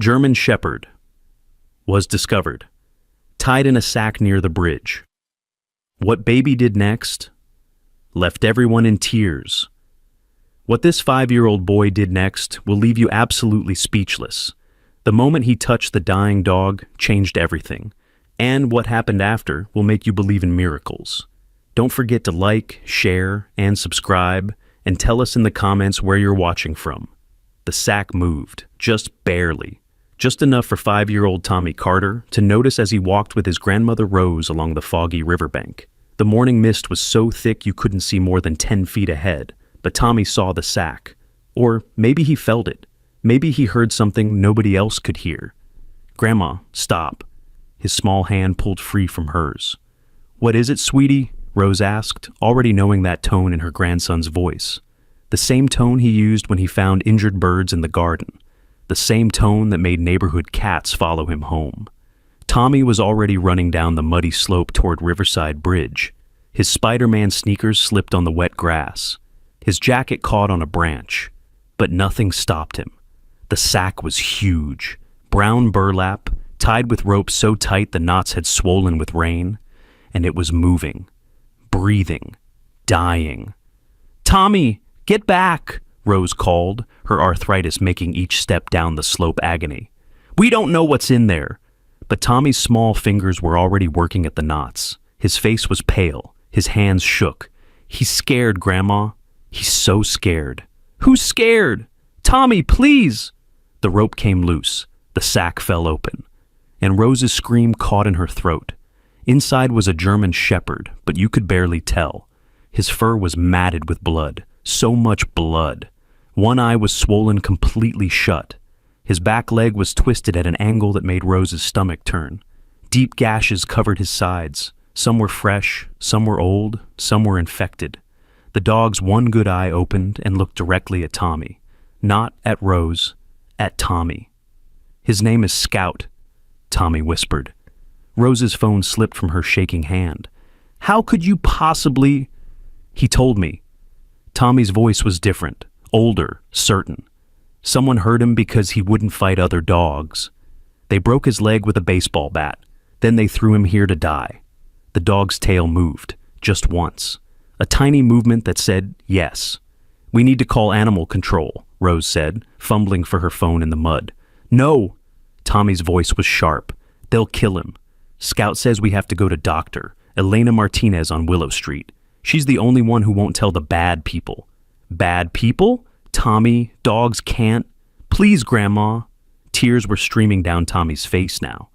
German Shepherd was discovered, tied in a sack near the bridge. What baby did next left everyone in tears. What this 5-year-old boy did next will leave you absolutely speechless. The moment he touched the dying dog changed everything, and what happened after will make you believe in miracles. Don't forget to like, share, and subscribe, and tell us in the comments where you're watching from. The sack moved, just barely. Just enough for 5-year-old Tommy Carter to notice as he walked with his grandmother Rose along the foggy riverbank. The morning mist was so thick you couldn't see more than 10 feet ahead, but Tommy saw the sack. Or maybe he felt it. Maybe he heard something nobody else could hear. "Grandma, stop." His small hand pulled free from hers. "What is it, sweetie?" Rose asked, already knowing that tone in her grandson's voice. The same tone he used when he found injured birds in the garden. The same tone that made neighborhood cats follow him home. Tommy was already running down the muddy slope toward Riverside Bridge. His Spider-Man sneakers slipped on the wet grass. His jacket caught on a branch. But nothing stopped him. The sack was huge. Brown burlap, tied with rope so tight the knots had swollen with rain. And it was moving, breathing, dying. "Tommy, get back!" Rose called, her arthritis making each step down the slope agony. "We don't know what's in there." But Tommy's small fingers were already working at the knots. His face was pale. His hands shook. "He's scared, Grandma. He's so scared." "Who's scared? Tommy, please!" The rope came loose. The sack fell open. And Rose's scream caught in her throat. Inside was a German Shepherd, but you could barely tell. His fur was matted with blood. So much blood. One eye was swollen completely shut. His back leg was twisted at an angle that made Rose's stomach turn. Deep gashes covered his sides. Some were fresh, some were old, some were infected. The dog's one good eye opened and looked directly at Tommy. Not at Rose, at Tommy. "His name is Scout," Tommy whispered. Rose's phone slipped from her shaking hand. "How could you possibly—" "He told me." Tommy's voice was different, older, certain. Someone hurt him because he wouldn't fight other dogs. They broke his leg with a baseball bat. Then they threw him here to die. The dog's tail moved, just once. A tiny movement that said yes. "We need to call animal control," Rose said, fumbling for her phone in the mud. "No!" Tommy's voice was sharp. "They'll kill him. Scout says we have to go to Dr. Elena Martinez on Willow Street. She's the only one who won't tell the bad people." "Bad people? Tommy, dogs can't." "Please, Grandma." Tears were streaming down Tommy's face now.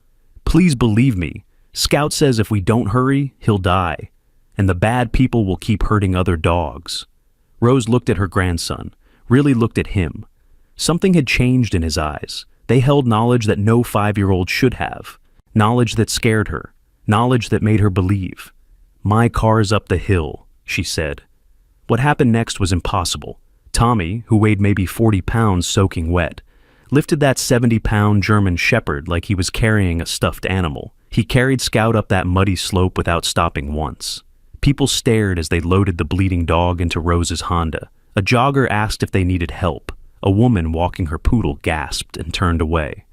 "Please believe me. Scout says if we don't hurry, he'll die. And the bad people will keep hurting other dogs." Rose looked at her grandson, really looked at him. Something had changed in his eyes. They held knowledge that no 5-year-old should have. Knowledge that scared her. Knowledge that made her believe. "My car's up the hill," she said. What happened next was impossible. Tommy, who weighed maybe 40 pounds soaking wet, lifted that 70-pound German Shepherd like he was carrying a stuffed animal. He carried Scout up that muddy slope without stopping once. People stared as they loaded the bleeding dog into Rose's Honda. A jogger asked if they needed help. A woman walking her poodle gasped and turned away.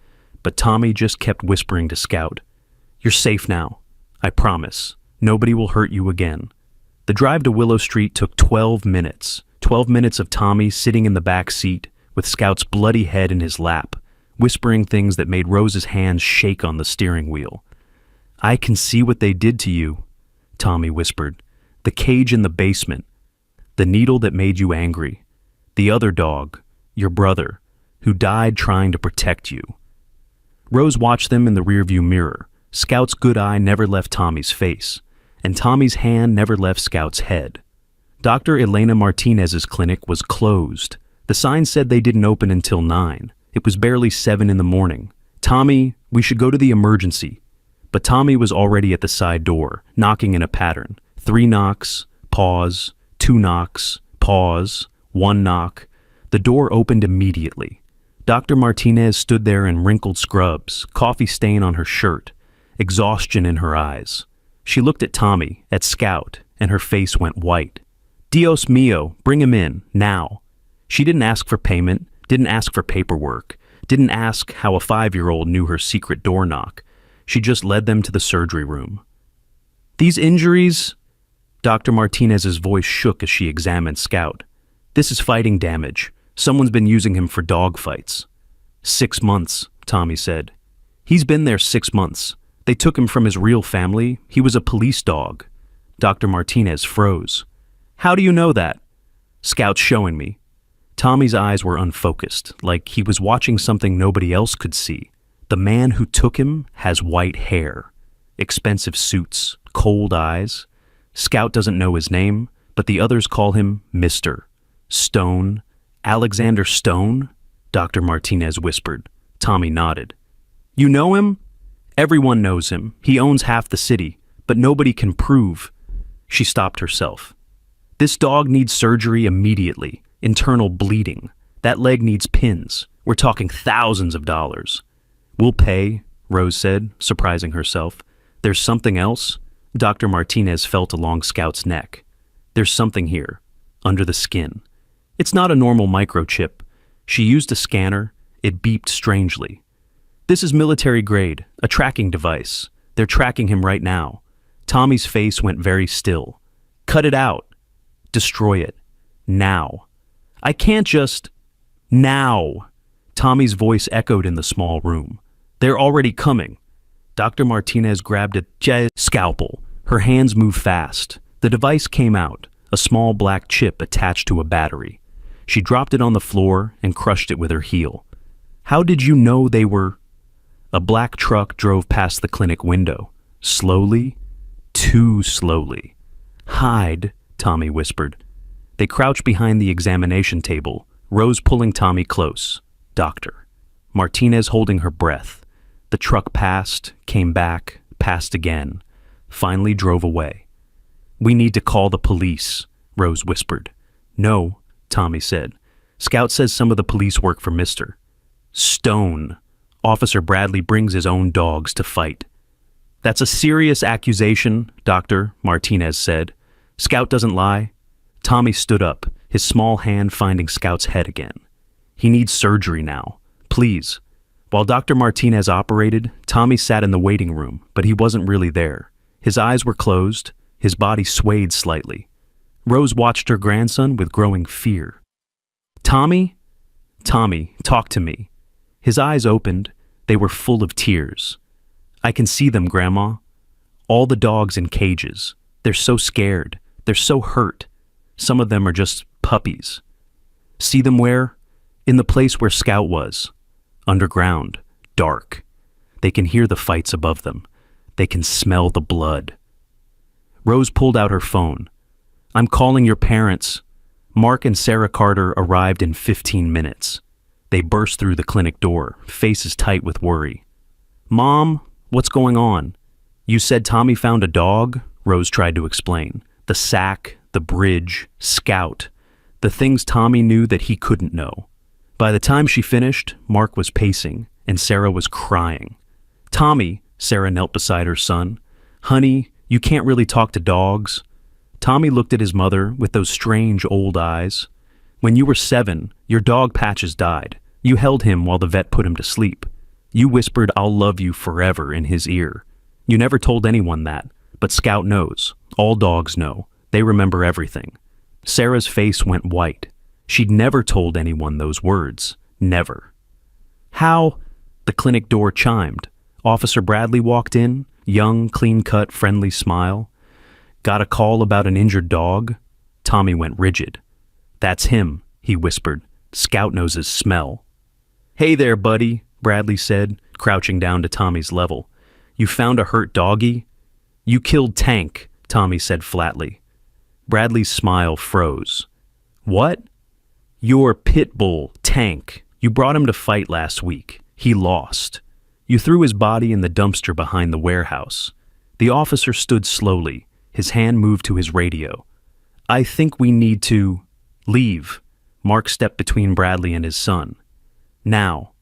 But Tommy just kept whispering to Scout, "You're safe now. I promise. Nobody will hurt you again." The drive to Willow Street took 12 minutes. 12 minutes of Tommy sitting in the back seat with Scout's bloody head in his lap, whispering things that made Rose's hands shake on the steering wheel. "I can see what they did to you," Tommy whispered. "The cage in the basement. The needle that made you angry. The other dog, your brother, who died trying to protect you." Rose watched them in the rearview mirror. Scout's good eye never left Tommy's face, and Tommy's hand never left Scout's head. Dr. Elena Martinez's clinic was closed. The sign said they didn't open until 9. It was barely 7 in the morning. "Tommy, we should go to the emergency." But Tommy was already at the side door, knocking in a pattern. 3 knocks, pause, 2 knocks, pause, 1 knock. The door opened immediately. Dr. Martinez stood there in wrinkled scrubs, coffee stain on her shirt, exhaustion in her eyes. She looked at Tommy, at Scout, and her face went white. "Dios mío, bring him in, now." She didn't ask for payment, didn't ask for paperwork, Didn't ask how a 5-year-old knew her secret door knock. She just led them to the surgery room. "These injuries?" Dr. Martinez's voice shook as she examined Scout. "This is fighting damage. Someone's been using him for dog fights." 6 months, Tommy said. "He's been there 6 months. They took him from his real family. He was a police dog." Dr. Martinez froze. "How do you know that?" "Scout's showing me." Tommy's eyes were unfocused, like he was watching something nobody else could see. The man who took him has white hair, expensive suits, cold eyes. Scout doesn't know his name, but the others call him Mr. Stone. "Alexander Stone?" Dr. Martinez whispered. Tommy nodded. "You know him?" "Everyone knows him. He owns half the city, but nobody can prove." She stopped herself. "This dog needs surgery immediately. Internal bleeding. That leg needs pins. We're talking thousands of dollars." "We'll pay," Rose said, surprising herself. "There's something else?" Dr. Martinez felt along Scout's neck. "There's something here, under the skin. It's not a normal microchip." She used a scanner. It beeped strangely. "This is military grade, a tracking device. They're tracking him right now." Tommy's face went very still. "Cut it out. Destroy it. Now." "I can't just—" "Now!" Tommy's voice echoed in the small room. "They're already coming." Dr. Martinez grabbed a scalpel. Her hands moved fast. The device came out, a small black chip attached to a battery. She dropped it on the floor and crushed it with her heel. "How did you know they were—" A black truck drove past the clinic window. Slowly, too slowly. "Hide," Tommy whispered. They crouched behind the examination table, Rose pulling Tommy close. Doctor. Martinez holding her breath. The truck passed, came back, passed again, finally drove away. "We need to call the police," Rose whispered. "No," Tommy said. "Scout says some of the police work for Mr. Stone. Officer Bradley brings his own dogs to fight." "That's a serious accusation, Doctor," Martinez said. "Scout doesn't lie." Tommy stood up, his small hand finding Scout's head again. "He needs surgery now. Please." While Dr. Martinez operated, Tommy sat in the waiting room, but he wasn't really there. His eyes were closed, his body swayed slightly. Rose watched her grandson with growing fear. "Tommy? Tommy, talk to me." His eyes opened. They were full of tears. "I can see them, Grandma. All the dogs in cages. They're so scared. They're so hurt. Some of them are just puppies." "See them where?" "In the place where Scout was. Underground. Dark. They can hear the fights above them. They can smell the blood." Rose pulled out her phone. "I'm calling your parents." Mark and Sarah Carter arrived in 15 minutes. They burst through the clinic door, faces tight with worry. "Mom, what's going on?" "You said Tommy found a dog?" Rose tried to explain. The sack, the bridge, Scout. The things Tommy knew that he couldn't know. By the time she finished, Mark was pacing, and Sarah was crying. "Tommy," Sarah knelt beside her son. "Honey, you can't really talk to dogs." Tommy looked at his mother with those strange old eyes. "When you were 7, your dog Patches died. You held him while the vet put him to sleep. You whispered, 'I'll love you forever' in his ear. You never told anyone that, but Scout knows. All dogs know. They remember everything." Sarah's face went white. She'd never told anyone those words. Never. "How?" The clinic door chimed. Officer Bradley walked in, young, clean-cut, friendly smile. "Got a call about an injured dog?" Tommy went rigid. "That's him," he whispered. "Scout knows his smell." "Hey there, buddy," Bradley said, crouching down to Tommy's level. "You found a hurt doggy?" "You killed Tank," Tommy said flatly. Bradley's smile froze. "What?" "Your pit bull, Tank. You brought him to fight last week. He lost. You threw his body in the dumpster behind the warehouse." The officer stood slowly. His hand moved to his radio. "I think we need to leave." Mark stepped between Bradley and his son. "Now."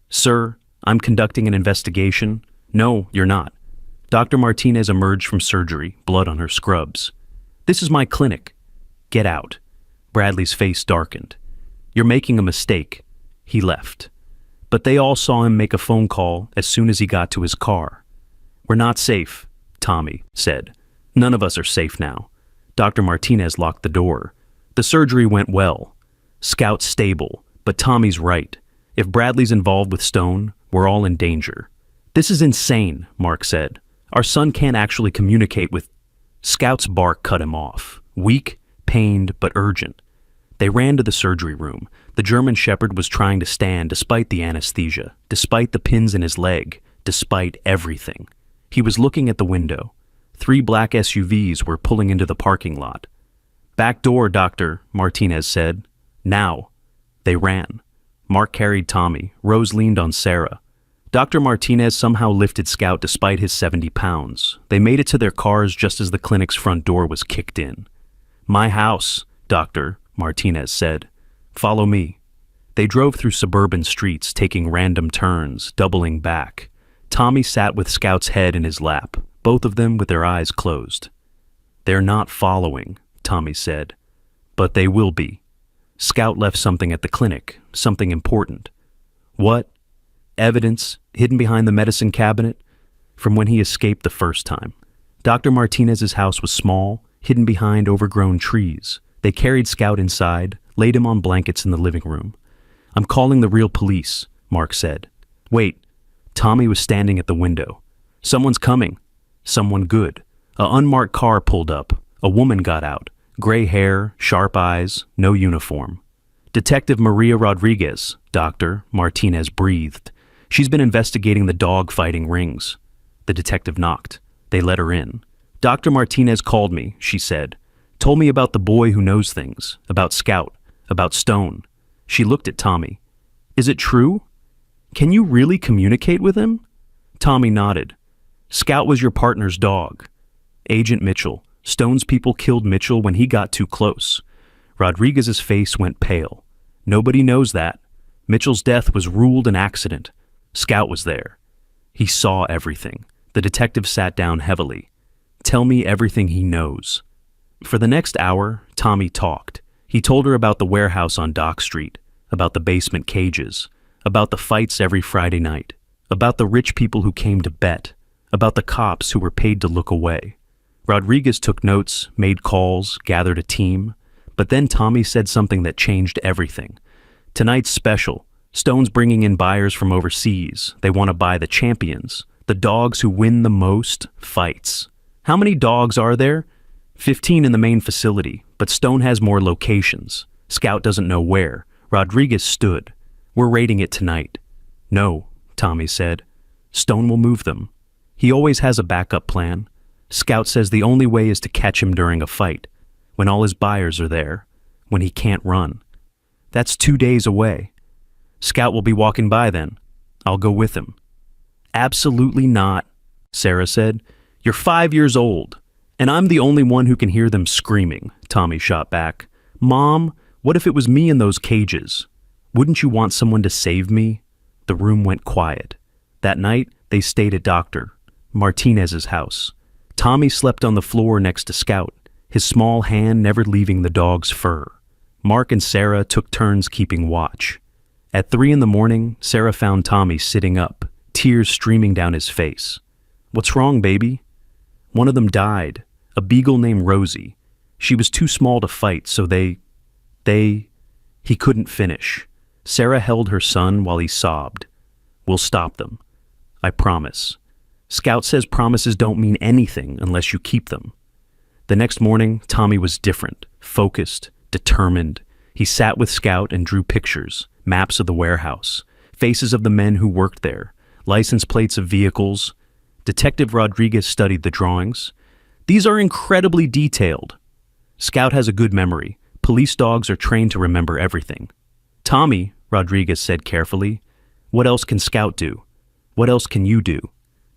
"Sir, I'm conducting an investigation." "No, you're not." Dr. Martinez emerged from surgery, blood on her scrubs. "This is my clinic. Get out." Bradley's face darkened. "You're making a mistake." He left. But they all saw him make a phone call as soon as he got to his car. "We're not safe," Tommy said. "None of us are safe now." Dr. Martinez locked the door. The surgery went well. Scout's stable, but Tommy's right. If Bradley's involved with Stone, we're all in danger. "This is insane," Mark said. "Our son can't actually communicate with—" Scout's bark cut him off. Weak, pained, but urgent. They ran to the surgery room. The German Shepherd was trying to stand despite the anesthesia, despite the pins in his leg, despite everything. He was looking at the window. 3 black SUVs were pulling into the parking lot. "Back door, doctor," Martinez said. "Now." They ran. Mark carried Tommy. Rose leaned on Sarah. Dr. Martinez somehow lifted Scout despite his 70 pounds. They made it to their cars just as the clinic's front door was kicked in. "My house, doctor," Martinez said. "Follow me." They drove through suburban streets, taking random turns, doubling back. Tommy sat with Scout's head in his lap, both of them with their eyes closed. "They're not following," Tommy said. "But they will be. Scout left something at the clinic, something important." "What?" "Evidence hidden behind the medicine cabinet from when he escaped the first time." Dr. Martinez's house was small, hidden behind overgrown trees. They carried Scout inside, laid him on blankets in the living room. "I'm calling the real police," Mark said. "Wait." Tommy was standing at the window. "Someone's coming. Someone good." A unmarked car pulled up. A woman got out. Gray hair, sharp eyes, no uniform. "Detective Maria Rodriguez, doctor," Martinez breathed. "She's been investigating the dog-fighting rings." The detective knocked. They let her in. "Dr. Martinez called me," she said. "Told me about the boy who knows things, about Scout, about Stone." She looked at Tommy. "Is it true? Can you really communicate with him?" Tommy nodded. "Scout was your partner's dog." "Agent Mitchell. Stone's people killed Mitchell when he got too close." Rodriguez's face went pale. "Nobody knows that. Mitchell's death was ruled an accident. Scout was there. He saw everything." The detective sat down heavily. "Tell me everything he knows." For the next hour, Tommy talked. He told her about the warehouse on Dock Street, about the basement cages, about the fights every Friday night, about the rich people who came to bet, about the cops who were paid to look away. Rodriguez took notes, made calls, gathered a team, but then Tommy said something that changed everything. "Tonight's special. Stone's bringing in buyers from overseas. They want to buy the champions, the dogs who win the most fights." "How many dogs are there?" 15 in the main facility, but Stone has more locations. Scout doesn't know where. Rodriguez stood. "We're raiding it tonight." "No," Tommy said. "Stone will move them. He always has a backup plan. Scout says the only way is to catch him during a fight, when all his buyers are there, when he can't run. That's 2 days away. Scout will be walking by then. I'll go with him." "Absolutely not," Sarah said. "You're 5 years old. And I'm the only one who can hear them screaming," Tommy shot back. "Mom, what if it was me in those cages? Wouldn't you want someone to save me?" The room went quiet. That night, they stayed at Dr. Martinez's house. Tommy slept on the floor next to Scout, his small hand never leaving the dog's fur. Mark and Sarah took turns keeping watch. At 3 in the morning, Sarah found Tommy sitting up, tears streaming down his face. "What's wrong, baby?" "One of them died. A beagle named Rosie. She was too small to fight, so He couldn't finish. Sarah held her son while he sobbed. "We'll stop them. I promise." Scout says promises don't mean anything unless you keep them. The next morning, Tommy was different, focused, determined. He sat with Scout and drew pictures, maps of the warehouse, faces of the men who worked there, license plates of vehicles. Detective Rodriguez studied the drawings. "These are incredibly detailed." Scout has a good memory. Police dogs are trained to remember everything. "Tommy," Rodriguez said carefully, "what else can Scout do? What else can you do?"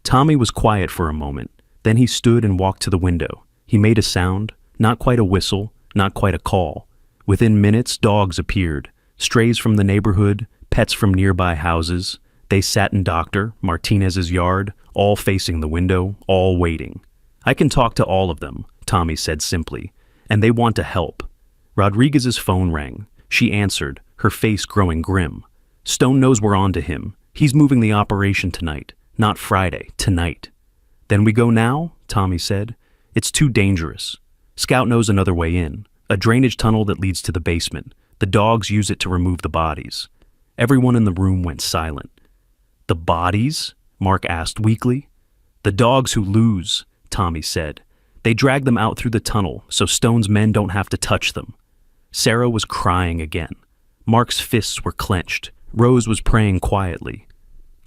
Tommy was quiet for a moment. Then he stood and walked to the window. He made a sound, not quite a whistle, not quite a call. Within minutes, dogs appeared, strays from the neighborhood, pets from nearby houses. They sat in Dr. Martinez's yard, all facing the window, all waiting. "I can talk to all of them," Tommy said simply, "and they want to help." Rodriguez's phone rang. She answered, her face growing grim. Stone knows we're on to him. He's moving the operation tonight. Not Friday, tonight. Then we go now? Tommy said. It's too dangerous. Scout knows another way in. A drainage tunnel that leads to the basement. The dogs use it to remove the bodies. Everyone in the room went silent. The bodies? Mark asked weakly. The dogs who lose, Tommy said. They drag them out through the tunnel so Stone's men don't have to touch them. Sarah was crying again. Mark's fists were clenched. Rose was praying quietly.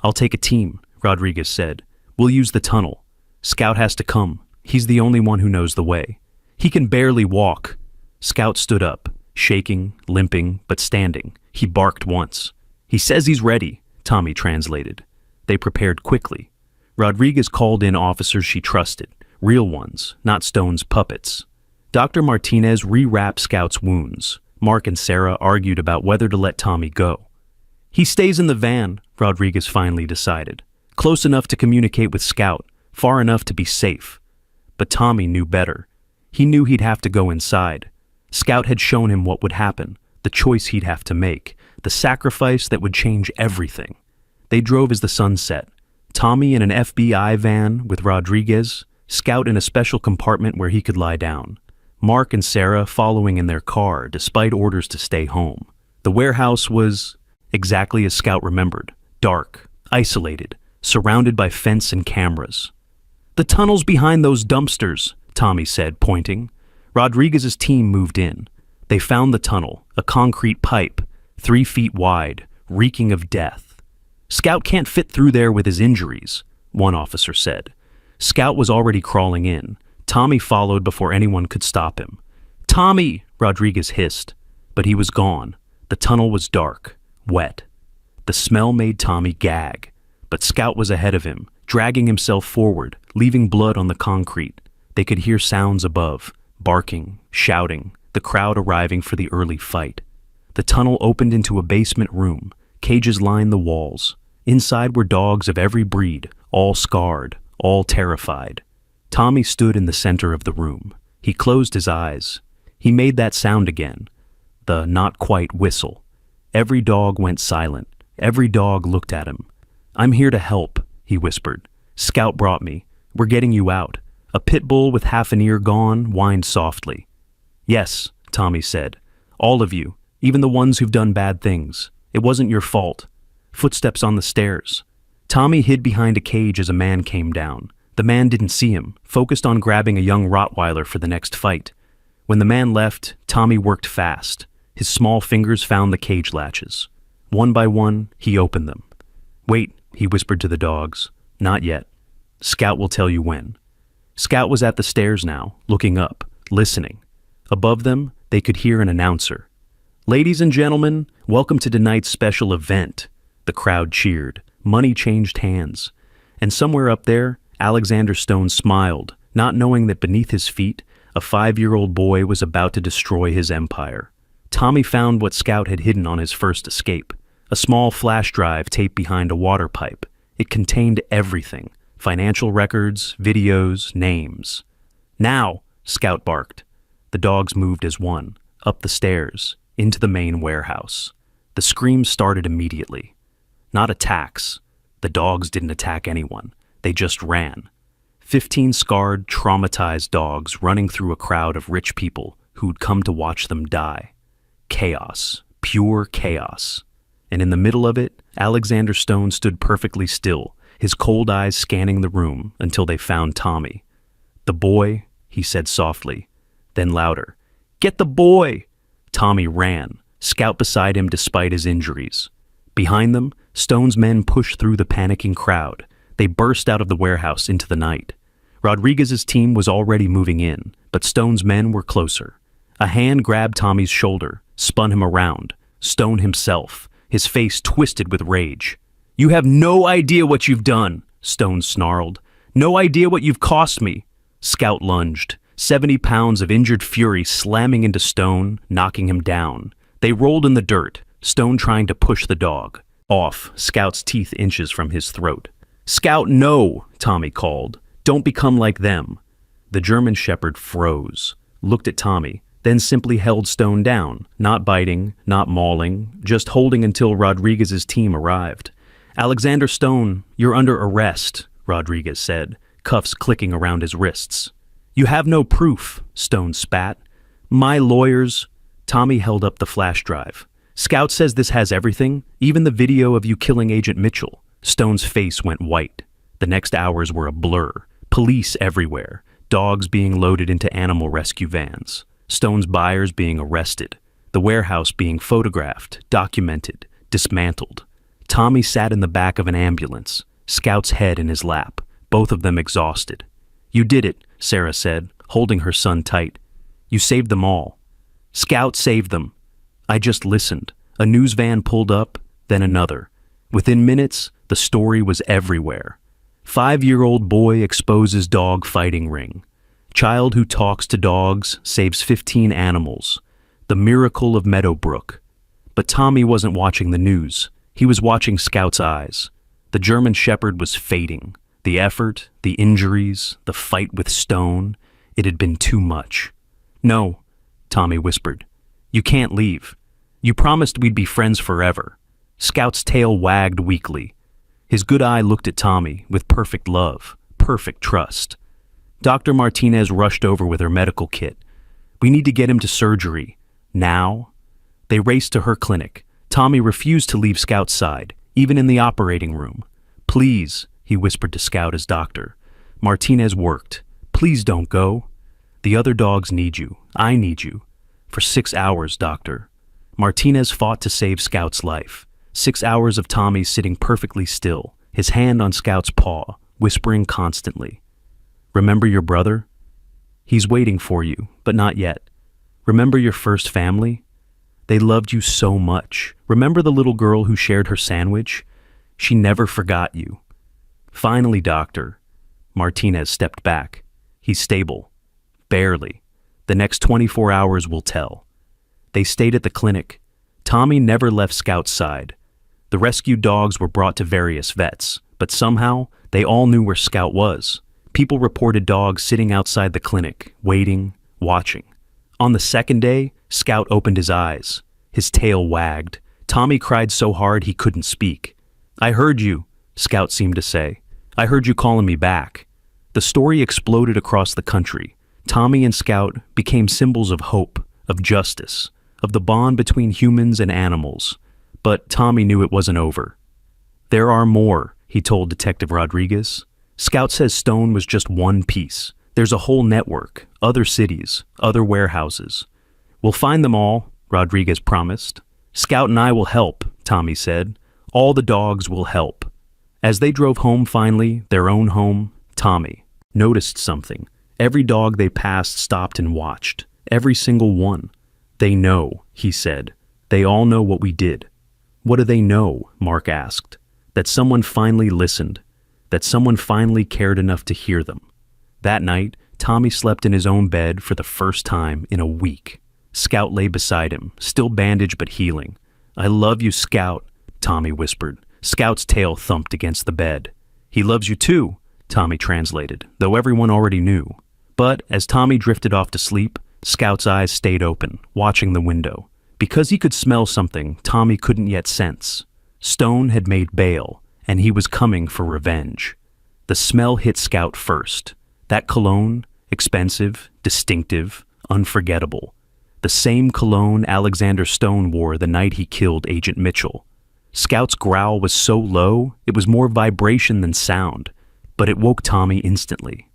I'll take a team, Rodriguez said. We'll use the tunnel. Scout has to come. He's the only one who knows the way. He can barely walk. Scout stood up, shaking, limping, but standing. He barked once. He says he's ready, Tommy translated. They prepared quickly. Rodriguez called in officers she trusted, real ones, not Stone's puppets. Dr. Martinez rewrapped Scout's wounds. Mark and Sarah argued about whether to let Tommy go. He stays in the van, Rodriguez finally decided. Close enough to communicate with Scout, far enough to be safe. But Tommy knew better. He knew he'd have to go inside. Scout had shown him what would happen, the choice he'd have to make, the sacrifice that would change everything. They drove as the sun set. Tommy in an FBI van with Rodriguez, Scout in a special compartment where he could lie down. Mark and Sarah following in their car despite orders to stay home. The warehouse was exactly as Scout remembered, dark, isolated, surrounded by fence and cameras. The tunnel's behind those dumpsters, Tommy said, pointing. Rodriguez's team moved in. They found the tunnel, a concrete pipe, 3 feet wide, reeking of death. Scout can't fit through there with his injuries, one officer said. Scout was already crawling in. Tommy followed before anyone could stop him. Tommy, Rodriguez hissed. But he was gone. The tunnel was dark, wet. The smell made Tommy gag. But Scout was ahead of him, dragging himself forward, leaving blood on the concrete. They could hear sounds above, barking, shouting, the crowd arriving for the early fight. The tunnel opened into a basement room. Cages lined the walls. Inside were dogs of every breed, all scarred, all terrified. Tommy stood in the center of the room. He closed his eyes. He made that sound again, the not quite whistle. Every dog went silent. Every dog looked at him. I'm here to help, he whispered. Scout brought me. We're getting you out. A pit bull with half an ear gone whined softly. Yes, Tommy said. All of you, even the ones who've done bad things. It wasn't your fault. Footsteps on the stairs. Tommy hid behind a cage as a man came down. The man didn't see him, focused on grabbing a young Rottweiler for the next fight. When the man left, Tommy worked fast. His small fingers found the cage latches. One by one, he opened them. Wait, he whispered to the dogs. Not yet. Scout will tell you when. Scout was at the stairs now, looking up, listening. Above them, they could hear an announcer. Ladies and gentlemen, welcome to tonight's special event. The crowd cheered. Money changed hands. And somewhere up there, Alexander Stone smiled, not knowing that beneath his feet, a 5-year-old boy was about to destroy his empire. Tommy found what Scout had hidden on his first escape, a small flash drive taped behind a water pipe. It contained everything, financial records, videos, names. Now, Scout barked. The dogs moved as one, up the stairs, into the main warehouse. The screams started immediately. Not attacks. The dogs didn't attack anyone. They just ran. 15 scarred, traumatized dogs running through a crowd of rich people who'd come to watch them die. Chaos. Pure chaos. And in the middle of it, Alexander Stone stood perfectly still, his cold eyes scanning the room until they found Tommy. The boy, he said softly, then louder. Get the boy! Tommy ran, Scout beside him despite his injuries. Behind them, Stone's men pushed through the panicking crowd. They burst out of the warehouse into the night. Rodriguez's team was already moving in, but Stone's men were closer. A hand grabbed Tommy's shoulder, spun him around. Stone himself, his face twisted with rage. You have no idea what you've done, Stone snarled. No idea what you've cost me. Scout lunged, 70 pounds of injured fury slamming into Stone, knocking him down. They rolled in the dirt, Stone trying to push the dog. Off, Scout's teeth inches from his throat. Scout, no, Tommy called. Don't become like them. The German shepherd froze, looked at Tommy, then simply held Stone down, not biting, not mauling, just holding until Rodriguez's team arrived. "Alexander Stone, you're under arrest," Rodriguez said, cuffs clicking around his wrists. "You have no proof," Stone spat. "My lawyers—" Tommy held up the flash drive. "Scout says this has everything, even the video of you killing Agent Mitchell." Stone's face went white. The next hours were a blur. Police everywhere. Dogs being loaded into animal rescue vans. Stone's buyers being arrested. The warehouse being photographed, documented, dismantled. Tommy sat in the back of an ambulance, Scout's head in his lap, both of them exhausted. "You did it," Sarah said, holding her son tight. "You saved them all." "Scout saved them." "I just listened." A news van pulled up, then another. Within minutes, the story was everywhere. 5-year-old boy exposes dog fighting ring. Child who talks to dogs saves 15 animals. The miracle of Meadowbrook. But Tommy wasn't watching the news. He was watching Scout's eyes. The German Shepherd was fading. The effort, the injuries, the fight with Stone, it had been too much. "No," Tommy whispered. "You can't leave. You promised we'd be friends forever." Scout's tail wagged weakly. His good eye looked at Tommy with perfect love, perfect trust. Dr. Martinez rushed over with her medical kit. "We need to get him to surgery. Now." They raced to her clinic. Tommy refused to leave Scout's side, even in the operating room. "Please," he whispered to Scout as doctor. Martinez worked. "Please don't go. The other dogs need you. I need you. For 6 hours, doctor." Martinez fought to save Scout's life. 6 hours of Tommy sitting perfectly still, his hand on Scout's paw, whispering constantly. "Remember your brother? He's waiting for you, but not yet. Remember your first family? They loved you so much. Remember the little girl who shared her sandwich? She never forgot you." "Finally, doctor." Martinez stepped back. "He's stable. Barely. The next 24 hours will tell." They stayed at the clinic. Tommy never left Scout's side. The rescued dogs were brought to various vets, but somehow they all knew where Scout was. People reported dogs sitting outside the clinic, waiting, watching. On the second day, Scout opened his eyes. His tail wagged. Tommy cried so hard he couldn't speak. "I heard you," Scout seemed to say. "I heard you calling me back." The story exploded across the country. Tommy and Scout became symbols of hope, of justice, of the bond between humans and animals. But Tommy knew it wasn't over. "There are more," he told Detective Rodriguez. "Scout says Stone was just one piece. There's a whole network, other cities, other warehouses. We'll find them all," Rodriguez promised. "Scout and I will help," Tommy said. "All the dogs will help." As they drove home finally, their own home, Tommy noticed something. Every dog they passed stopped and watched. Every single one. "They know," he said. "They all know what we did." "What do they know?" Mark asked. "That someone finally listened. That someone finally cared enough to hear them." That night, Tommy slept in his own bed for the first time in a week. Scout lay beside him, still bandaged but healing. "I love you, Scout," Tommy whispered. Scout's tail thumped against the bed. "He loves you too," Tommy translated, though everyone already knew. But as Tommy drifted off to sleep, Scout's eyes stayed open, watching the window. Because he could smell something Tommy couldn't yet sense. Stone had made bail, and he was coming for revenge. The smell hit Scout first. That cologne, expensive, distinctive, unforgettable. The same cologne Alexander Stone wore the night he killed Agent Mitchell. Scout's growl was so low, it was more vibration than sound, but it woke Tommy instantly.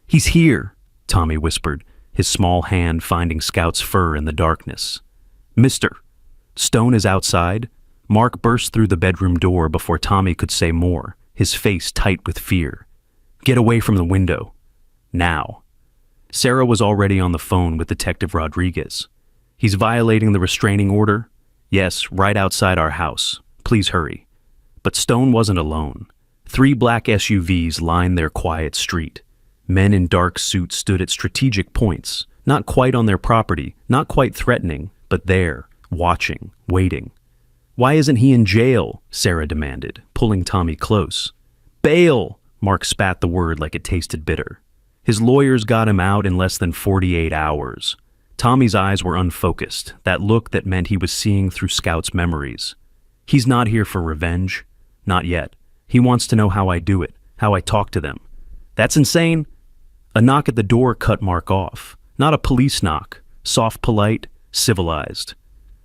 "He's here," Tommy whispered, his small hand finding Scout's fur in the darkness. "Mister, Stone is outside." Mark burst through the bedroom door before Tommy could say more, his face tight with fear. "Get away from the window. Now." Sarah was already on the phone with Detective Rodriguez. "He's violating the restraining order?" "Yes, right outside our house. Please hurry." But Stone wasn't alone. 3 black SUVs lined their quiet street. Men in dark suits stood at strategic points, not quite on their property, not quite threatening, but there, watching, waiting. "Why isn't he in jail?" Sarah demanded, pulling Tommy close. "Bail!" Mark spat the word like it tasted bitter. "His lawyers got him out in less than 48 hours. Tommy's eyes were unfocused, that look that meant he was seeing through Scout's memories. He's not here for revenge. Not yet. He wants to know how I do it, how I talk to them. That's insane. A knock at the door cut Mark off. Not a police knock. Soft, polite, civilized.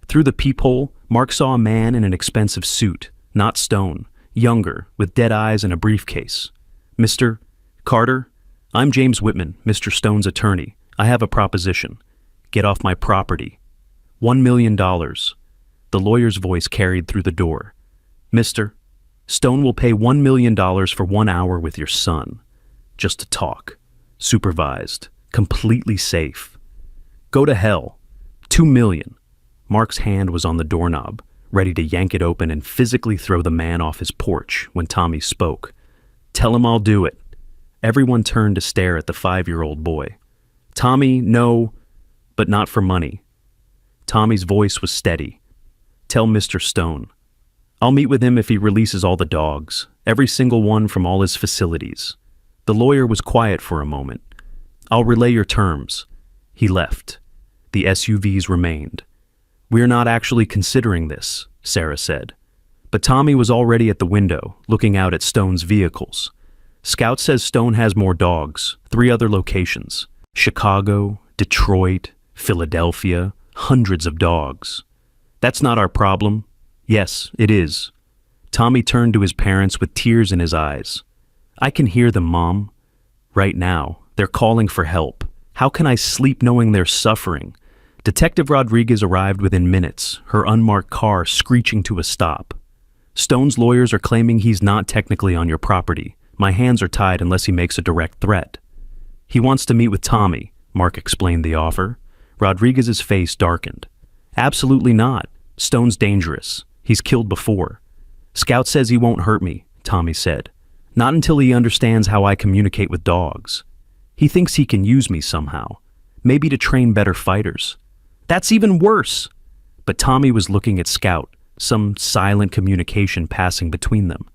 Through the peephole, Mark saw a man in an expensive suit, not Stone, younger, with dead eyes and a briefcase. Mr. Carter, I'm James Whitman, Mr. Stone's attorney. I have a proposition. Get off my property. $1 million. The lawyer's voice carried through the door. Mr. Stone will pay $1 million for 1 hour with your son. Just to talk. Supervised. Completely safe. Go to hell. $2 million. Mark's hand was on the doorknob, ready to yank it open and physically throw the man off his porch when Tommy spoke. Tell him I'll do it. Everyone turned to stare at the 5-year-old boy. Tommy, no, but not for money. Tommy's voice was steady. Tell Mr. Stone. I'll meet with him if he releases all the dogs, every single one from all his facilities. The lawyer was quiet for a moment. I'll relay your terms. He left. The SUVs remained. We're not actually considering this, Sarah said. But Tommy was already at the window, looking out at Stone's vehicles. Scout says Stone has more dogs, 3 other locations. Chicago, Detroit, Philadelphia, hundreds of dogs. That's not our problem. Yes, it is. Tommy turned to his parents with tears in his eyes. I can hear them, Mom. Right now, they're calling for help. How can I sleep knowing they're suffering? Detective Rodriguez arrived within minutes, her unmarked car screeching to a stop. Stone's lawyers are claiming he's not technically on your property. My hands are tied unless he makes a direct threat. He wants to meet with Tommy, Mark explained the offer. Rodriguez's face darkened. Absolutely not. Stone's dangerous. He's killed before. Scout says he won't hurt me, Tommy said. Not until he understands how I communicate with dogs. He thinks he can use me somehow. Maybe to train better fighters. That's even worse. But Tommy was looking at Scout, some silent communication passing between them.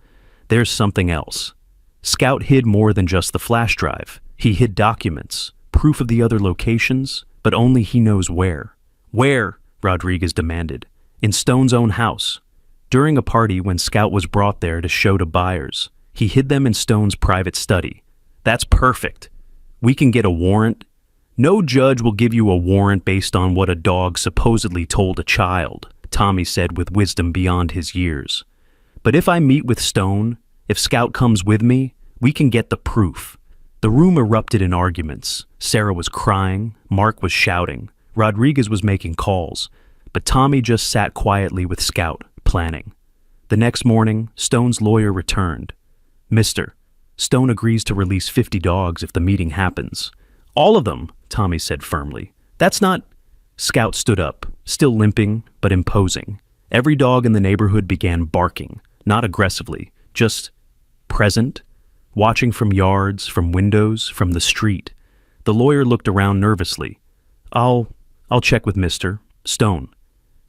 There's something else. Scout hid more than just the flash drive. He hid documents, proof of the other locations, but only he knows where. Where? Rodriguez demanded. In Stone's own house. During a party when Scout was brought there to show to buyers, he hid them in Stone's private study. That's perfect. We can get a warrant. No judge will give you a warrant based on what a dog supposedly told a child, Tommy said with wisdom beyond his years. But if I meet with Stone, if Scout comes with me, we can get the proof. The room erupted in arguments. Sarah was crying, Mark was shouting, Rodriguez was making calls, but Tommy just sat quietly with Scout, planning. The next morning, Stone's lawyer returned. Mr. Stone agrees to release 50 dogs if the meeting happens. All of them, Tommy said firmly. That's not... Scout stood up, still limping, but imposing. Every dog in the neighborhood began barking, not aggressively, just present, watching from yards, from windows, from the street. The lawyer looked around nervously. I'll check with Mr. Stone.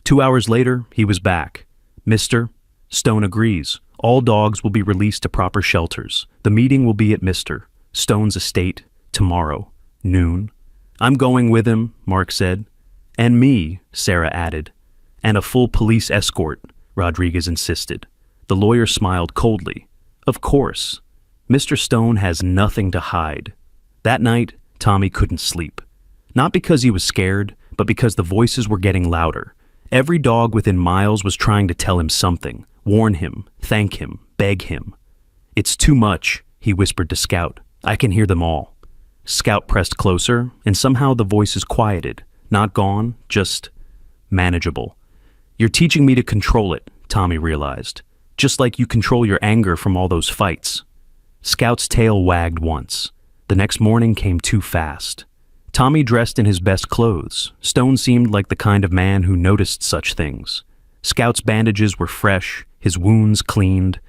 2 hours later, he was back. Mr. Stone agrees. All dogs will be released to proper shelters. The meeting will be at Mr. Stone's estate tomorrow. Noon. I'm going with him, Mark said. And me, Sarah added. And a full police escort, Rodriguez insisted. The lawyer smiled coldly. Of course. Mr. Stone has nothing to hide. That night, Tommy couldn't sleep. Not because he was scared, but because the voices were getting louder. Every dog within miles was trying to tell him something, warn him, thank him, beg him. It's too much, he whispered to Scout. I can hear them all. Scout pressed closer, and somehow the voices quieted. Not gone, just manageable. You're teaching me to control it, Tommy realized. Just like you control your anger from all those fights. Scout's tail wagged once. The next morning came too fast. Tommy dressed in his best clothes. Stone seemed like the kind of man who noticed such things. Scout's bandages were fresh, his wounds cleaned,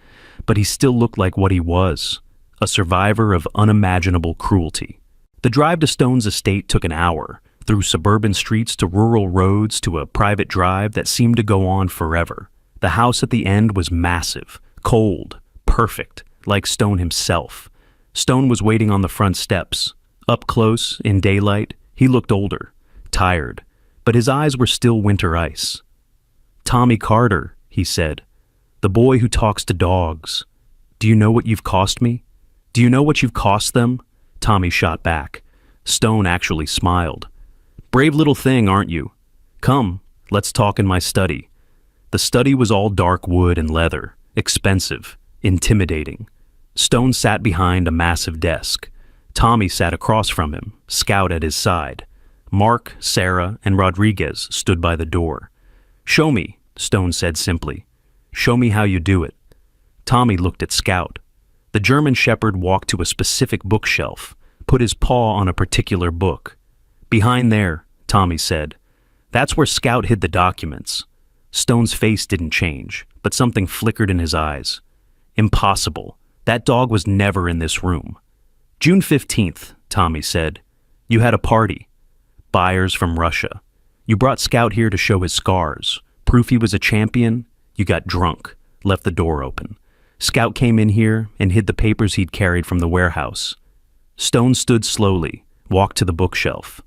but he still looked like what he was, a survivor of unimaginable cruelty. The drive to Stone's estate took an hour, through suburban streets to rural roads to a private drive that seemed to go on forever. The house at the end was massive, cold, perfect, like Stone himself. Stone was waiting on the front steps. Up close, in daylight, he looked older. tired, but his eyes were still winter ice. "Tommy Carter," he said, "the boy who talks to dogs. Do you know what you've cost me? Do you know what you've cost them?" Tommy shot back. Stone actually smiled. "Brave little thing, aren't you? Come, let's talk in my study." The study was all dark wood and leather, expensive, intimidating. Stone sat behind a massive desk. Tommy sat across from him, Scout at his side. Mark, Sarah, and Rodriguez stood by the door. "Show me," Stone said simply. "Show me how you do it." Tommy looked at Scout. The German Shepherd walked to a specific bookshelf, put his paw on a particular book. "Behind there," Tommy said. "That's where Scout hid the documents." Stone's face didn't change, but something flickered in his eyes. "Impossible. That dog was never in this room." "June 15th, Tommy said. "You had a party. Buyers from Russia. You brought Scout here to show his scars. Proof he was a champion. You got drunk, left the door open. Scout came in here and hid the papers he'd carried from the warehouse." Stone stood slowly, walked to the bookshelf,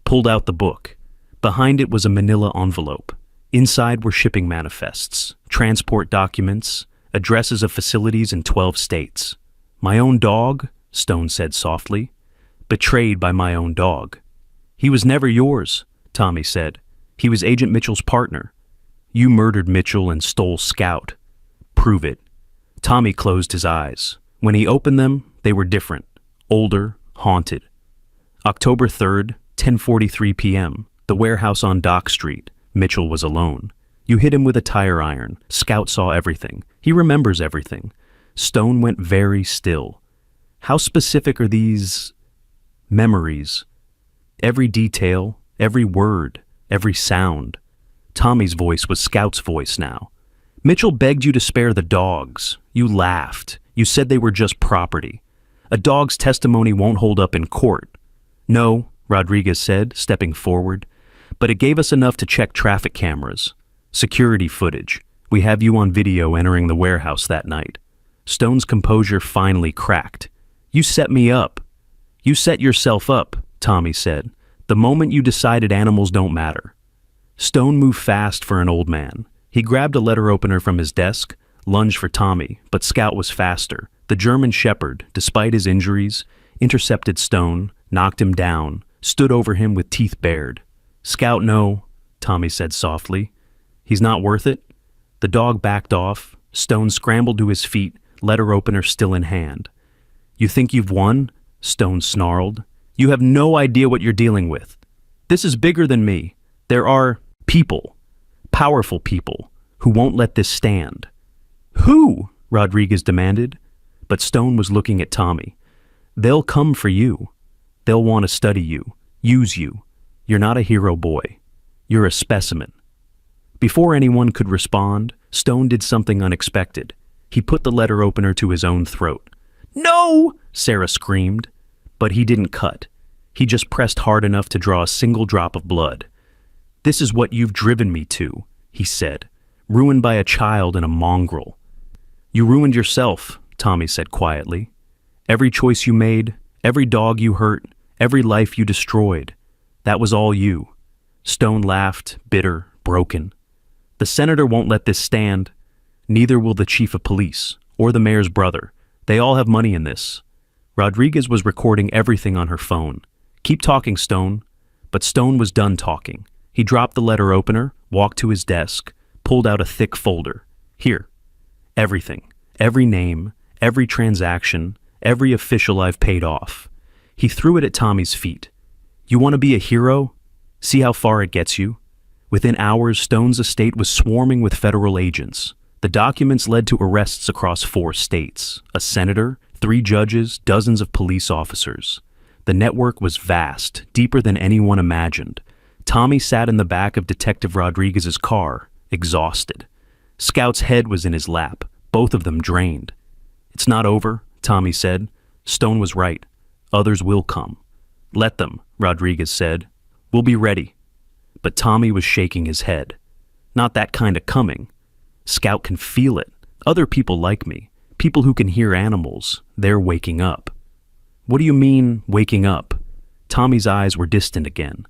pulled out the book. Behind it was a manila envelope. Inside were shipping manifests, transport documents, addresses of facilities in 12 states. "My own dog," Stone said softly. "Betrayed by my own dog." "He was never yours," Tommy said. "He was Agent Mitchell's partner. You murdered Mitchell and stole Scout." "Prove it." Tommy closed his eyes. When he opened them, they were different, older, haunted. October 3rd, 10:43 p.m., the warehouse on Dock Street. Mitchell was alone. You hit him with a tire iron. Scout saw everything. He remembers everything. Stone went very still. How specific are these memories? Every detail, every word, every sound. Tommy's voice was Scout's voice now. "Mitchell begged you to spare the dogs. You laughed. You said they were just property. A dog's testimony won't hold up in court." "No," Rodriguez said, stepping forward. "But it gave us enough to check traffic cameras. Security footage. We have you on video entering the warehouse that night." Stone's composure finally cracked. "You set me up." "You set yourself up," Tommy said, "the moment you decided animals don't matter." Stone moved fast for an old man. He grabbed a letter opener from his desk, lunged for Tommy, but Scout was faster. The German Shepherd, despite his injuries, intercepted Stone, knocked him down, stood over him with teeth bared. "Scout, no," Tommy said softly. "He's not worth it." The dog backed off. Stone scrambled to his feet, letter opener still in hand. "You think you've won?" Stone snarled. "You have no idea what you're dealing with. This is bigger than me. There are people, powerful people, who won't let this stand." "Who?" Rodriguez demanded. But Stone was looking at Tommy. "They'll come for you. They'll want to study you, use you. You're not a hero boy. You're a specimen." Before anyone could respond, Stone did something unexpected. He put the letter opener to his own throat. "No!" Sarah screamed. But he didn't cut. He just pressed hard enough to draw a single drop of blood. "This is what you've driven me to," he said, "ruined by a child and a mongrel." "You ruined yourself," Tommy said quietly. "Every choice you made, every dog you hurt, every life you destroyed, that was all you." Stone laughed, bitter, broken. "The senator won't let this stand. Neither will the chief of police, or the mayor's brother. They all have money in this." Rodriguez was recording everything on her phone. "Keep talking, Stone." But Stone was done talking. He dropped the letter opener, walked to his desk, pulled out a thick folder. "Here. Everything. Every name, every transaction, every official I've paid off." He threw it at Tommy's feet. "You want to be a hero? See how far it gets you?" Within hours, Stone's estate was swarming with federal agents. The documents led to arrests across 4 states, a senator, 3 judges, dozens of police officers. The network was vast, deeper than anyone imagined. Tommy sat in the back of Detective Rodriguez's car, exhausted. Scout's head was in his lap, both of them drained. "It's not over," Tommy said. "Stone was right. Others will come." "Let them," Rodriguez said. "We'll be ready." But Tommy was shaking his head. "Not that kind of coming. Scout can feel it. Other people like me, people who can hear animals, they're waking up." "What do you mean, waking up?" Tommy's eyes were distant again.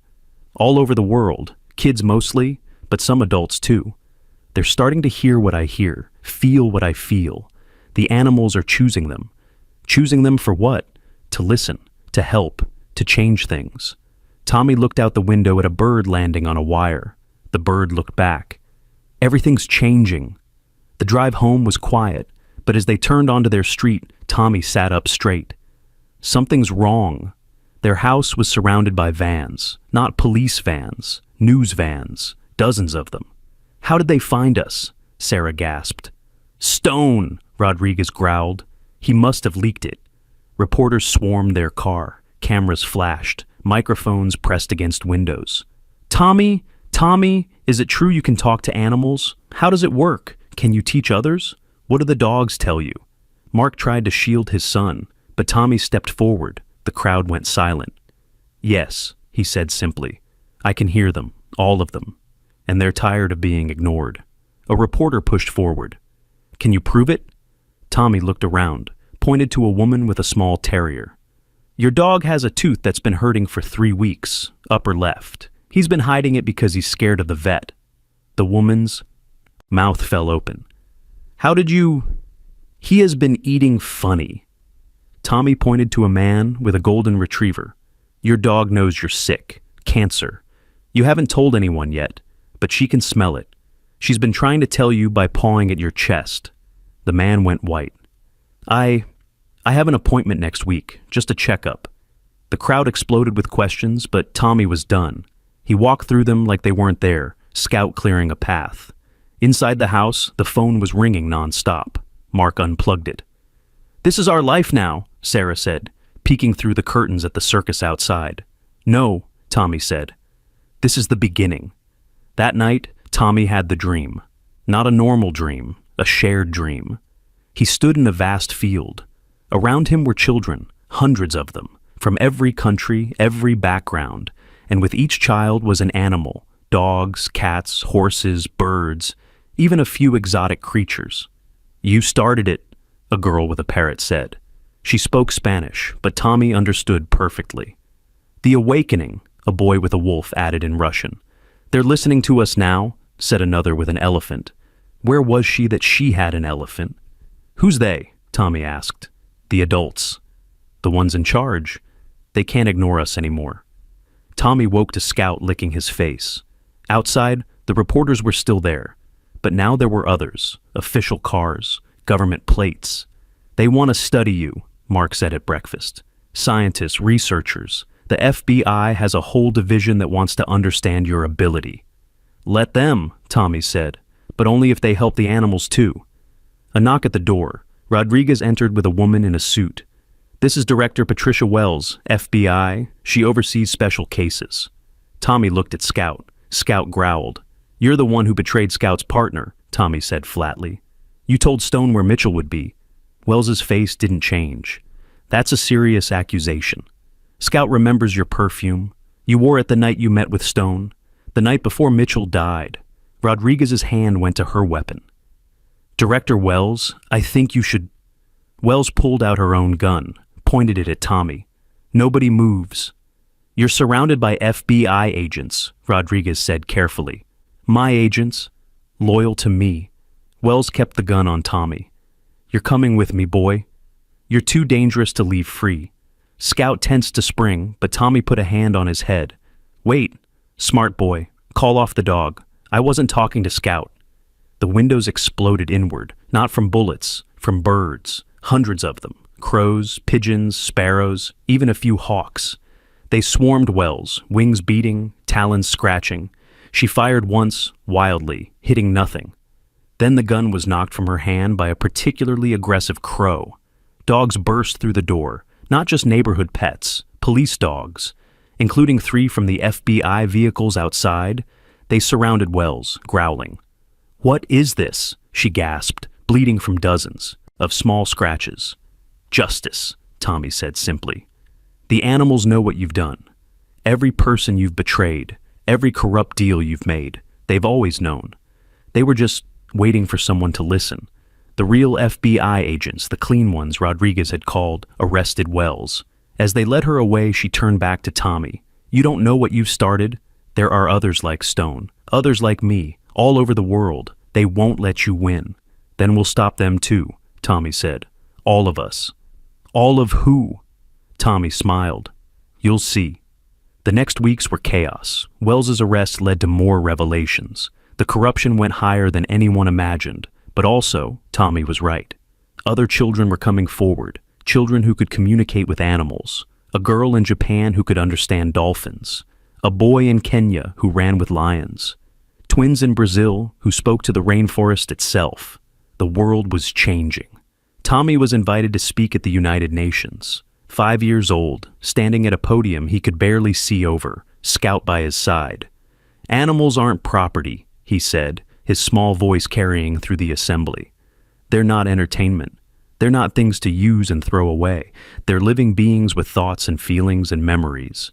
all over the world, kids mostly, but some adults too. They're starting to hear what I hear, feel what I feel. The animals are choosing them. Choosing them for what? To listen, to help, to change things. Tommy looked out the window at a bird landing on a wire. The bird looked back. Everything's changing. The drive home was quiet, but as they turned onto their street, Tommy sat up straight. Something's wrong. Their house was surrounded by vans, not police vans, news vans, dozens of them. How did they find us? Sarah gasped. Stone, Rodriguez growled. He must have leaked it. Reporters swarmed their car. Cameras flashed. Microphones pressed against windows. Tommy, is it true you can talk to animals? How does it work? Can you teach others? What do the dogs tell you? Mark tried to shield his son, but Tommy stepped forward. The crowd went silent. Yes, he said simply. I can hear them, all of them. And they're tired of being ignored. A reporter pushed forward. Can you prove it? Tommy looked around, pointed to a woman with a small terrier. Your dog has a tooth that's been hurting for 3 weeks, upper left. He's been hiding it because he's scared of the vet. The woman's mouth fell open. How did you... He has been eating funny. Tommy pointed to a man with a golden retriever. Your dog knows you're sick. Cancer. You haven't told anyone yet, but she can smell it. She's been trying to tell you by pawing at your chest. The man went white. I have an appointment next week, just a checkup. The crowd exploded with questions, but Tommy was done. He walked through them like they weren't there, Scout clearing a path. Inside the house, the phone was ringing nonstop. Mark unplugged it. This is our life now, Sarah said, peeking through the curtains at the circus outside. No, Tommy said. This is the beginning. That night, Tommy had the dream. Not a normal dream, a shared dream. He stood in a vast field. Around him were children, hundreds of them, from every country, every background, and with each child was an animal, dogs, cats, horses, birds, even a few exotic creatures. You started it, a girl with a parrot said. She spoke Spanish, but Tommy understood perfectly. The awakening, a boy with a wolf added in Russian. They're listening to us now, said another with an elephant. Where was she that she had an elephant? Who's they? Tommy asked. The adults. The ones in charge. They can't ignore us anymore. Tommy woke to Scout licking his face. Outside, the reporters were still there. But now there were others, official cars, government plates. They want to study you, Mark said at breakfast. Scientists, researchers. The FBI has a whole division that wants to understand your ability. Let them, Tommy said, but only if they help the animals too. A knock at the door. Rodriguez entered with a woman in a suit. This is Director Patricia Wells, FBI. She oversees special cases. Tommy looked at Scout. Scout growled. You're the one who betrayed Scout's partner, Tommy said flatly. You told Stone where Mitchell would be. Wells's face didn't change. That's a serious accusation. Scout remembers your perfume. You wore it the night you met with Stone, the night before Mitchell died. Rodriguez's hand went to her weapon. Director Wells, I think you should... Wells pulled out her own gun, pointed it at Tommy. Nobody moves. You're surrounded by FBI agents, Rodriguez said carefully. My agents, loyal to me. Wells kept the gun on Tommy. You're coming with me, boy. You're too dangerous to leave free. Scout tensed to spring, but Tommy put a hand on his head. Wait, smart boy, call off the dog. I wasn't talking to Scout. The windows exploded inward, not from bullets, from birds, hundreds of them, crows, pigeons, sparrows, even a few hawks. They swarmed Wells, wings beating, talons scratching. She fired once, wildly, hitting nothing. Then the gun was knocked from her hand by a particularly aggressive crow. Dogs burst through the door, not just neighborhood pets, police dogs. Including 3 from the FBI vehicles outside, they surrounded Wells, growling. What is this? She gasped, bleeding from dozens of small scratches. Justice, Tommy said simply. The animals know what you've done. Every person you've betrayed, every corrupt deal you've made, they've always known. They were just waiting for someone to listen. The real FBI agents, the clean ones Rodriguez had called, arrested Wells. As they led her away, she turned back to Tommy. You don't know what you've started. There are others like Stone, others like me, all over the world. They won't let you win. Then we'll stop them too, Tommy said. All of us. All of who? Tommy smiled. You'll see. The next weeks were chaos. Wells's arrest led to more revelations. The corruption went higher than anyone imagined. But also, Tommy was right. Other children were coming forward, children who could communicate with animals. A girl in Japan who could understand dolphins. A boy in Kenya who ran with lions. Twins in Brazil who spoke to the rainforest itself. The world was changing. Tommy was invited to speak at the United Nations. 5 years old, standing at a podium he could barely see over, Scout by his side. Animals aren't property, he said, his small voice carrying through the assembly. They're not entertainment. They're not things to use and throw away. They're living beings with thoughts and feelings and memories.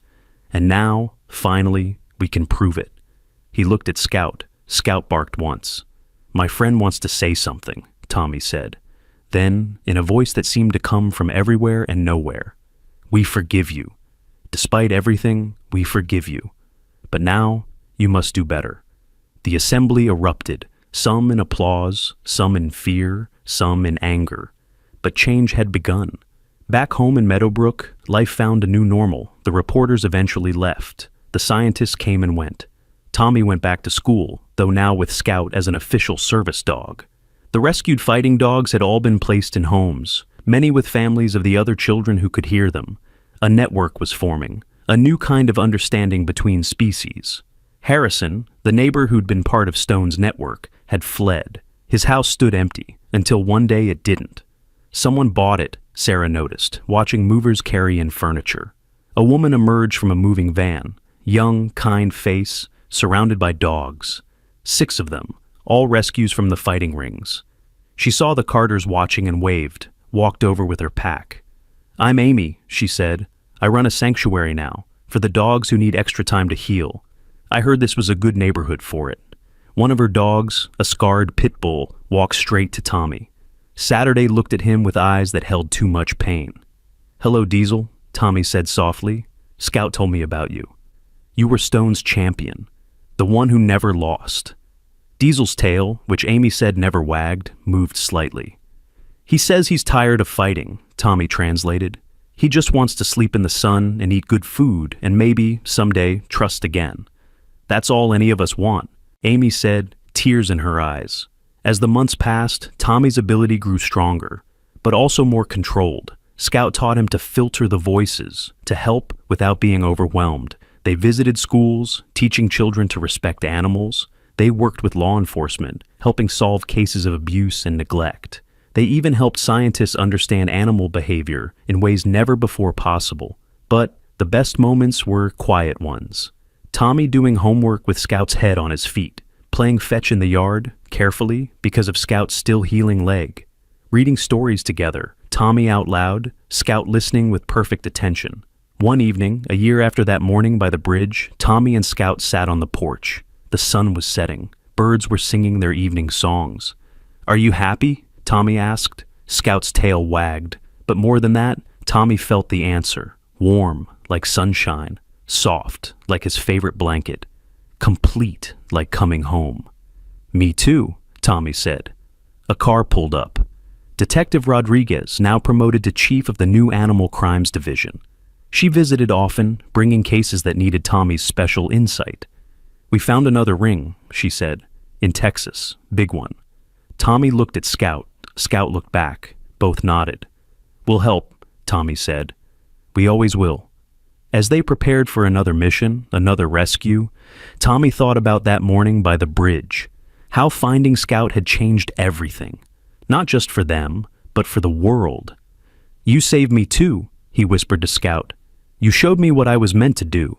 And now, finally, we can prove it. He looked at Scout. Scout barked once. My friend wants to say something, Tommy said. Then, in a voice that seemed to come from everywhere and nowhere, we forgive you. Despite everything, we forgive you. But now, you must do better. The assembly erupted, some in applause, some in fear, some in anger. But change had begun. Back home in Meadowbrook, life found a new normal. The reporters eventually left. The scientists came and went. Tommy went back to school, though now with Scout as an official service dog. The rescued fighting dogs had all been placed in homes, many with families of the other children who could hear them. A network was forming, a new kind of understanding between species. Harrison, the neighbor who'd been part of Stone's network, had fled. His house stood empty, until one day it didn't. Someone bought it, Sarah noticed, watching movers carry in furniture. A woman emerged from a moving van, young, kind face, surrounded by dogs. 6 of them, all rescues from the fighting rings. She saw the Carters watching and waved, walked over with her pack. I'm Amy, she said. I run a sanctuary now, for the dogs who need extra time to heal. I heard this was a good neighborhood for it. One of her dogs, a scarred pit bull, walked straight to Tommy. Saturday looked at him with eyes that held too much pain. Hello, Diesel, Tommy said softly. Scout told me about you. You were Stone's champion, the one who never lost. Diesel's tail, which Amy said never wagged, moved slightly. He says he's tired of fighting, Tommy translated. He just wants to sleep in the sun and eat good food and maybe, someday, trust again. That's all any of us want, Amy said, tears in her eyes. As the months passed, Tommy's ability grew stronger, but also more controlled. Scout taught him to filter the voices, to help without being overwhelmed. They visited schools, teaching children to respect animals. They worked with law enforcement, helping solve cases of abuse and neglect. They even helped scientists understand animal behavior in ways never before possible. But the best moments were quiet ones. Tommy doing homework with Scout's head on his feet, playing fetch in the yard, carefully, because of Scout's still healing leg. Reading stories together, Tommy out loud, Scout listening with perfect attention. One evening, a year after that morning by the bridge, Tommy and Scout sat on the porch. The sun was setting. Birds were singing their evening songs. Are you happy? Tommy asked. Scout's tail wagged. But more than that, Tommy felt the answer. Warm, like sunshine. Soft, like his favorite blanket. Complete, like coming home. Me too, Tommy said. A car pulled up. Detective Rodriguez, now promoted to chief of the new Animal Crimes Division. She visited often, bringing cases that needed Tommy's special insight. We found another ring, she said. In Texas, big one. Tommy looked at Scout. Scout looked back. Both nodded. We'll help, Tommy said. We always will. As they prepared for another mission, another rescue, Tommy thought about that morning by the bridge. How finding Scout had changed everything. Not just for them, but for the world. You saved me too, he whispered to Scout. You showed me what I was meant to do.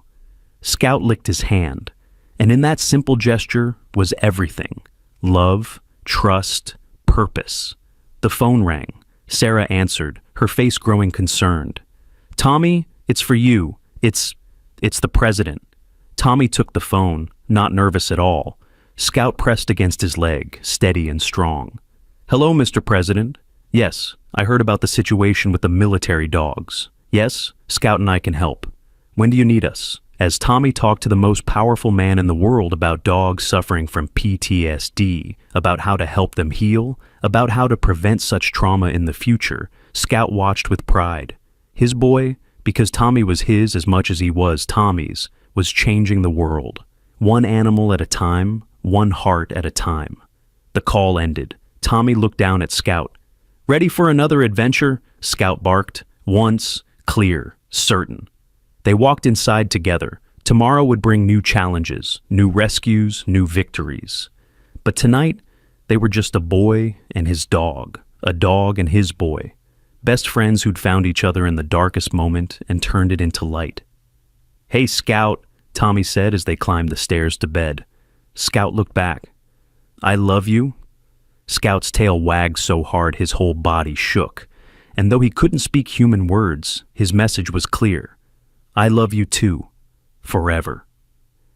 Scout licked his hand, and in that simple gesture was everything. Love, trust, purpose. The phone rang. Sarah answered, her face growing concerned. Tommy, it's for you. It's the president. Tommy took the phone, not nervous at all. Scout pressed against his leg, steady and strong. Hello, Mr. President. Yes, I heard about the situation with the military dogs. Yes, Scout and I can help. When do you need us? as Tommy talked to the most powerful man in the world about dogs suffering from PTSD, about how to help them heal, about how to prevent such trauma in the future, Scout watched with pride. His boy, because Tommy was his as much as he was Tommy's, was changing the world. One animal at a time, one heart at a time. The call ended. Tommy looked down at Scout. "Ready for another adventure?" Scout barked. Once, clear, certain. They walked inside together. Tomorrow would bring new challenges, new rescues, new victories. But tonight, they were just a boy and his dog, a dog and his boy. Best friends who'd found each other in the darkest moment and turned it into light. "Hey, Scout," Tommy said as they climbed the stairs to bed. Scout looked back. "I love you." Scout's tail wagged so hard his whole body shook, and though he couldn't speak human words, his message was clear. "I love you too. Forever."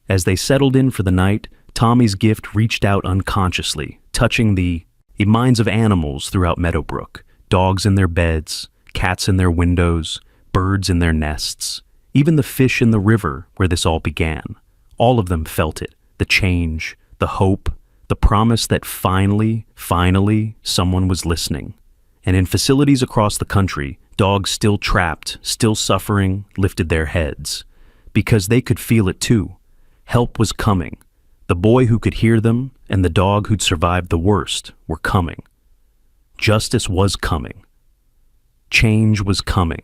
As they settled in for the night, Tommy's gift reached out unconsciously, touching the minds of animals throughout Meadowbrook. Dogs in their beds, cats in their windows, birds in their nests, even the fish in the river where this all began. All of them felt it, the change, the hope, the promise that finally, someone was listening. And in facilities across the country, dogs still trapped, still suffering, lifted their heads. Because they could feel it too. Help was coming. The boy who could hear them and the dog who'd survived the worst were coming. Justice was coming. Change was coming.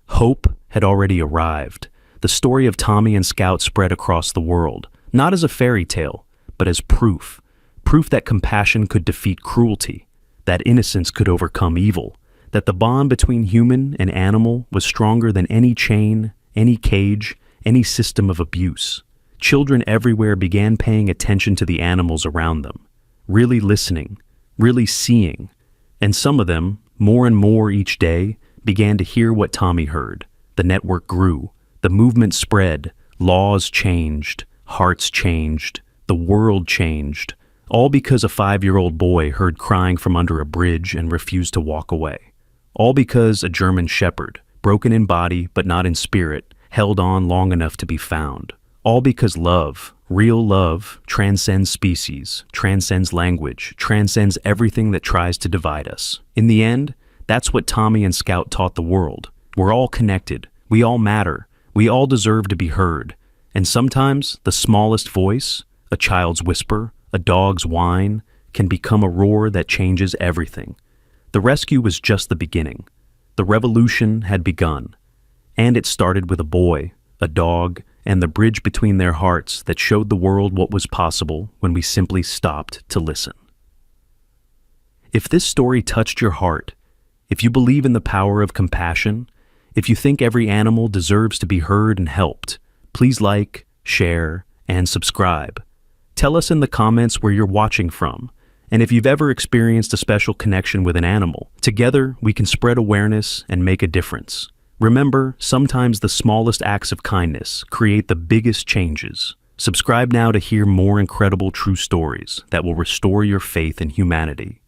Hope had already arrived. The story of Tommy and Scout spread across the world, not as a fairy tale, but as proof. Proof that compassion could defeat cruelty, that innocence could overcome evil, that the bond between human and animal was stronger than any chain, any cage, any system of abuse. Children everywhere began paying attention to the animals around them, really listening, really seeing, and some of them, more and more each day, began to hear what Tommy heard. The network grew, the movement spread, laws changed, hearts changed, the world changed, all because a 5-year-old boy heard crying from under a bridge and refused to walk away. All because a German shepherd, broken in body but not in spirit, held on long enough to be found. All because love, real love, transcends species, transcends language, transcends everything that tries to divide us. In the end, that's what Tommy and Scout taught the world. We're all connected. We all matter. We all deserve to be heard. And sometimes the smallest voice, a child's whisper, a dog's whine, can become a roar that changes everything. The rescue was just the beginning. The revolution had begun. And it started with a boy, a dog, and the bridge between their hearts that showed the world what was possible when we simply stopped to listen. If this story touched your heart, if you believe in the power of compassion, if you think every animal deserves to be heard and helped, please like, share, and subscribe. Tell us in the comments where you're watching from, and if you've ever experienced a special connection with an animal. Together, we can spread awareness and make a difference. Remember, sometimes the smallest acts of kindness create the biggest changes. Subscribe now to hear more incredible true stories that will restore your faith in humanity.